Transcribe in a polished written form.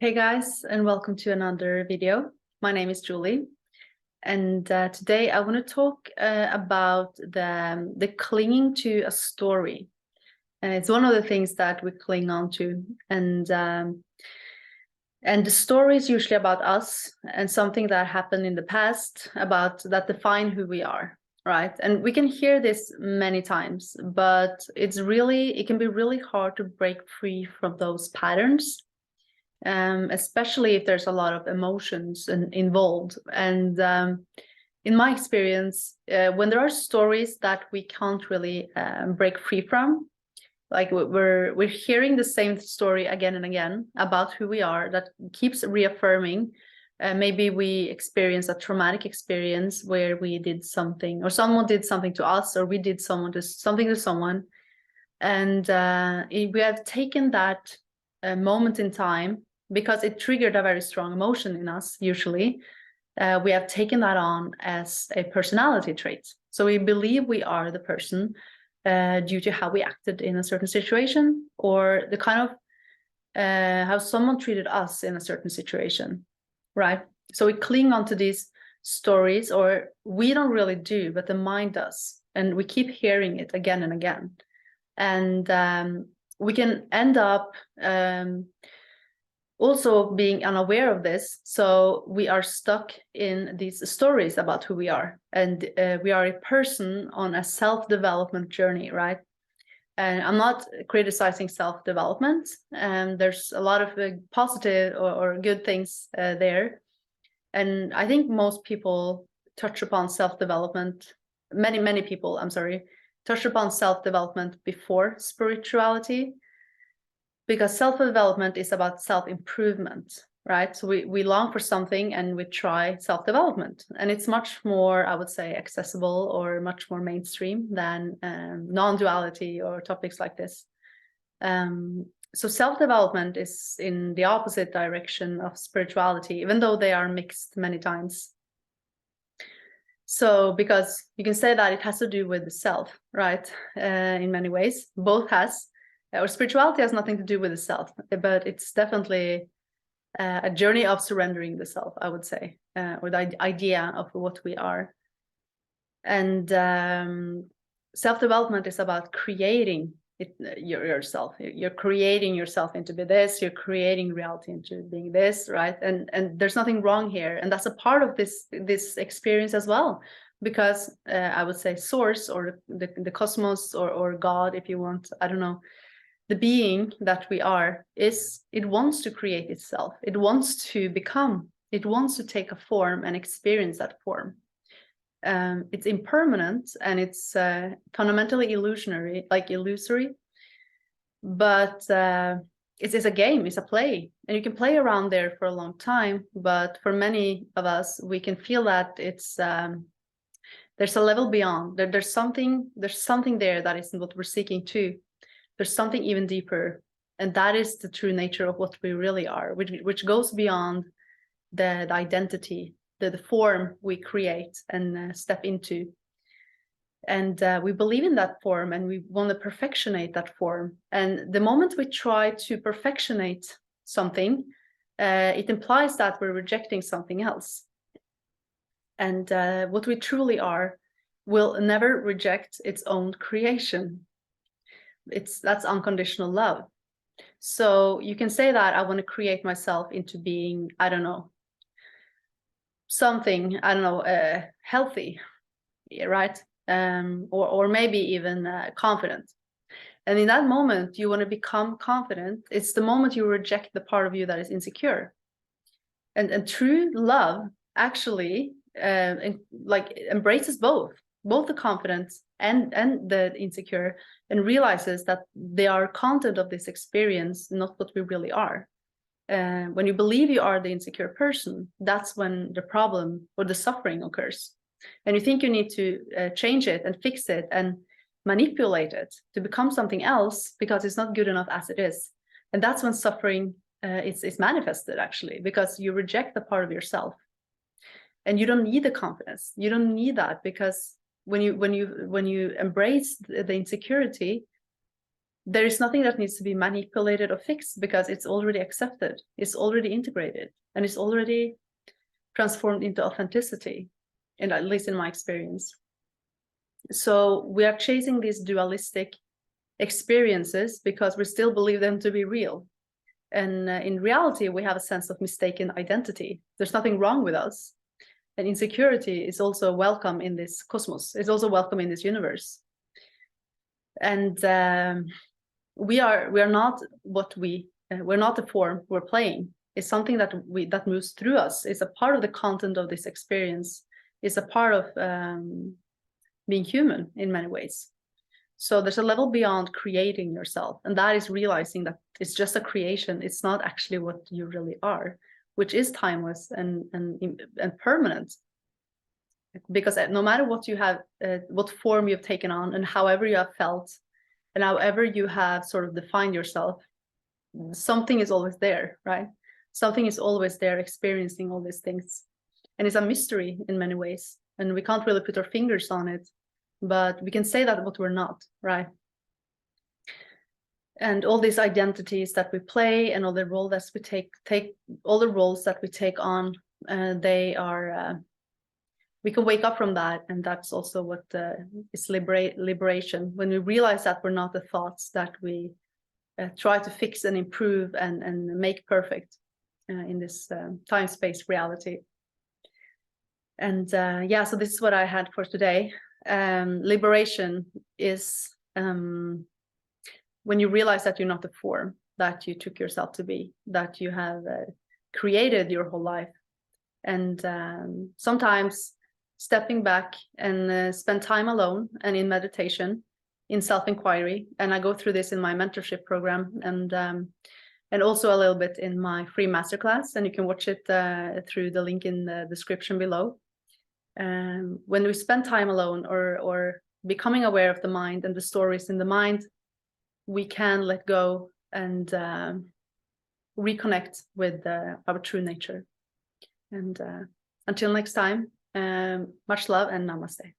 Hey guys, and welcome to another video. My name is Julie, and today I want to talk about the clinging to a story. And it's one of the things that we cling on to, and the story is usually about us and something that happened in the past about that define who we are, right? And we can hear this many times, but it can be really hard to break free from those patterns. Especially if there's a lot of emotions involved. And in my experience, when there are stories that we can't really break free from, like we're hearing the same story again and again about who we are, that keeps reaffirming. Maybe we experience a traumatic experience where we did something, or someone did something to us, or we did something to someone, and we have taken that moment in time because it triggered a very strong emotion in us. Usually we have taken that on as a personality trait, so we believe we are the person due to how we acted in a certain situation, or the kind of how someone treated us in a certain situation, right? So we cling on to these stories, or we don't really do, but the mind does, and we keep hearing it again and again. And we can end up also being unaware of this. So we are stuck in these stories about who we are. And we are a person on a self-development journey, right? And I'm not criticizing self-development. There's a lot of positive or good things there. And I think most people touch upon self-development. Many people, I'm sorry, touch upon self-development before spirituality, because self-development is about self-improvement, right? So we long for something and we try self-development, and it's much more, I would say, accessible or much more mainstream than non-duality or topics like this. So self-development is in the opposite direction of spirituality, even though they are mixed many times. So because you can say that it has to do with the self, right? In many ways, both has. Or spirituality has nothing to do with the self, but it's definitely a journey of surrendering the self, I would say, or the idea of what we are. And self-development is about creating yourself. You're creating yourself into be this, you're creating reality into being this, right? And there's nothing wrong here. And that's a part of this experience as well, because I would say source, or the cosmos, or God, if you want, I don't know, the being that we are, it wants to create itself. It wants to become, it wants to take a form and experience that form. It's impermanent, and it's fundamentally illusory, but it's a game, it's a play, and you can play around there for a long time. But for many of us, we can feel that it's there's a level beyond. There's something there that isn't what we're seeking to. There's something even deeper, and that is the true nature of what we really are, which goes beyond the identity, the form we create and step into. And we believe in that form, and we want to perfectionate that form. And the moment we try to perfectionate something, it implies that we're rejecting something else. And what we truly are will never reject its own creation. That's unconditional love. So you can say that I want to create myself into being, I don't know, something, I don't know, healthy, right? Or maybe even confident. And in that moment, you want to become confident. It's the moment you reject the part of you that is insecure. And true love actually embraces both the confidence and the insecure, and realizes that they are content of this experience, not what we really are. When you believe you are the insecure person, that's when the problem or the suffering occurs. And you think you need to change it and fix it and manipulate it to become something else because it's not good enough as it is. And that's when suffering is manifested, actually, because you reject the part of yourself. And you don't need the confidence. You don't need that, because when you embrace the insecurity, there is nothing that needs to be manipulated or fixed, because it's already accepted, it's already integrated, and it's already transformed into authenticity, and at least in my experience. So we are chasing these dualistic experiences because we still believe them to be real. And in reality, we have a sense of mistaken identity. There's nothing wrong with us. And insecurity is also welcome in this cosmos. It's also welcome in this universe. And we are not what we're not the form we're playing. It's something that moves through us. It's a part of the content of this experience. It's a part of being human in many ways. So there's a level beyond creating yourself, and that is realizing that it's just a creation. It's not actually what you really are, which is timeless and permanent. Because no matter what you have, what form you've taken on, and however you have felt, and however you have sort of defined yourself, something is always there, right? Something is always there experiencing all these things. And it's a mystery in many ways, and we can't really put our fingers on it, but we can say that what we're not, right? And all these identities that we play and all the roles that we take all the roles that we take on, they are, we can wake up from that. And that's also what is liberation, when we realize that we're not the thoughts that we try to fix and improve and make perfect in this time-space reality. And yeah, so this is what I had for today. Liberation is when you realize that you're not the form that you took yourself to be, that you have created your whole life. And sometimes stepping back and spend time alone and in meditation, in self-inquiry. And I go through this in my mentorship program, and also a little bit in my free masterclass, and you can watch it through the link in the description below. When we spend time alone or becoming aware of the mind and the stories in the mind, we can let go and reconnect with our true nature. And until next time, much love and namaste.